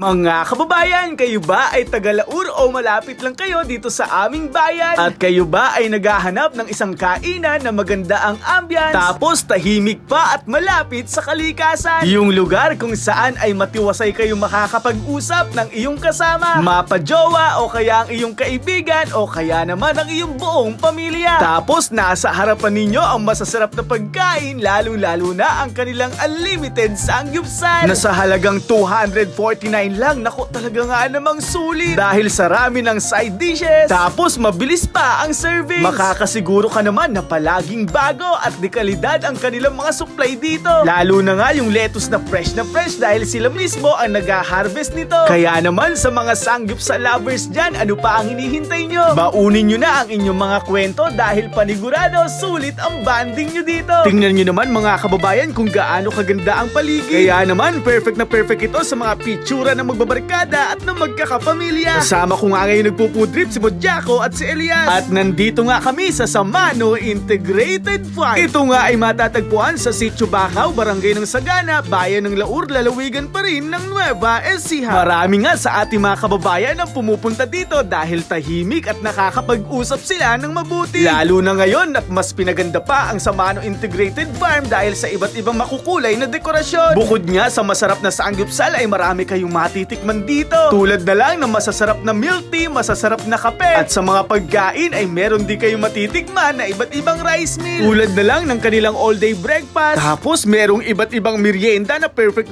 Mga kababayan, kayo ba ay taga-Laur o malapit lang kayo dito sa aming bayan? At kayo ba ay naghahanap ng isang kainan na maganda ang ambience, tapos tahimik pa at malapit sa kalikasan? Yung lugar kung saan ay matiwasay kayo makakapag-usap ng iyong kasama, mapajowa o kaya ang iyong kaibigan o kaya naman ang iyong buong pamilya. Tapos nasa harapan ninyo ang masasarap na pagkain, lalo-lalo na ang kanilang unlimited sangyupsal na sa halagang 249 lang. Naku, talaga nga namang sulit dahil sa rami ng side dishes, tapos mabilis pa ang service. Makakasiguro ka naman na palaging bago at de kalidad ang kanilang mga supply dito, lalo na nga yung lettuce na fresh dahil sila mismo ang nag-harvest nito. Kaya naman sa mga sangyupsal lovers dyan, ano pa ang hinihintay nyo? Baunin nyo na ang inyong mga kwento dahil panigurado sulit ang banding nyo dito. Tingnan nyo naman mga kababayan kung gaano kaganda ang paligid. Kaya naman perfect na perfect ito sa mga pictura na magbabarkada at na magkakapamilya. Kasama ko nga ngayon nagpupudrip si Modjaco at si Elias. At nandito nga kami sa Samano Integrated Farm. Ito nga ay matatagpuan sa Sitio Bacau, Barangay ng Sagana, Bayan ng Laur, lalawigan pa rin ng Nueva Ecija. Marami nga sa ating mga kababayan ang pumupunta dito dahil tahimik at nakakapag-usap sila ng mabuti. Lalo na ngayon at mas pinaganda pa ang Samano Integrated Farm dahil sa iba't ibang makukulay na dekorasyon. Bukod nga sa masarap na sangyupsal ay marami kayong matitikman dito. Tulad na lang ng masasarap na milk tea, masasarap na kape. At sa mga pagkain ay meron din kayong matitikman na iba't ibang rice meal. Tulad na lang ng kanilang all-day breakfast. Tapos merong iba't ibang merienda na perfect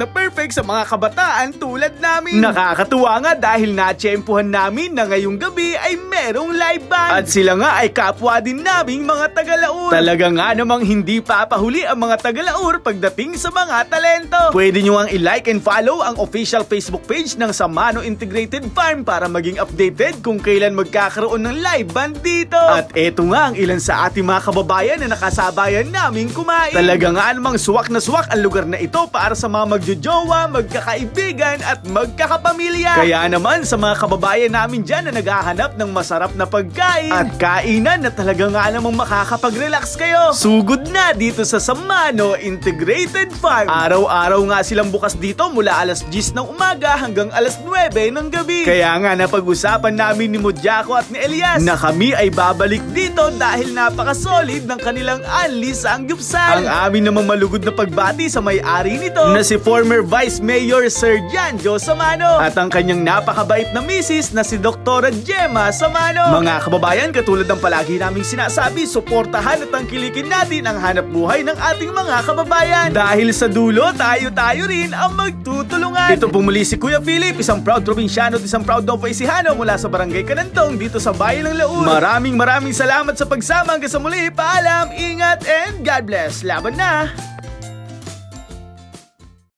sa mga kabataan tulad namin. Nakakatuwa nga dahil natsyempuhan namin na ngayong gabi ay merong live band. At sila nga ay kapwa din naming mga taga-Laur. Talaga nga namang hindi papahuli ang mga taga-Laur pagdating sa mga talento. Pwede nyo ang i-like and follow ang official Facebook page ng Samano Integrated Farm para maging updated kung kailan magkakaroon ng live band dito. At eto nga ang ilan sa ating mga kababayan na nakasabayan naming kumain. Talaga nga namang suwak na suwak ang lugar na ito para sa mga magjojowa, magkakaibigan at magkakapamilya. Kaya naman sa mga kababayan namin dyan na naghahanap ng masarap na pagkain at kainan na talaga nga namang makakapag-relax kayo, sugod na dito sa Samano Integrated Farm. Araw-araw nga silang bukas dito mula alas 10 ng umaga hanggang alas 9 ng gabi. Kaya nga napag-usapan namin ni Modjaco at ni Elias na kami ay babalik dito dahil napaka-solid ng kanilang unli sangyupsal. Ang amin namang malugod na pagbati sa may-ari nito na si former Vice Mayor Sir Janjo Samano at ang kanyang napakabait na misis na si Dr. Gemma Samano. Mga kababayan, katulad ng palagi naming sinasabi, suportahan at tangkilikin natin ang hanap buhay ng ating mga kababayan. Dahil sa dulo, tayo rin ang magtutulungan. Ito po muli si Kuya Philip, isang proud probinsyano at isang proud Novoecijano mula sa Barangay Canantong dito sa Bayan ng Laur. Maraming salamat sa pagsama. Hanggang sa muli, paalam, ingat, and God bless. Laban na!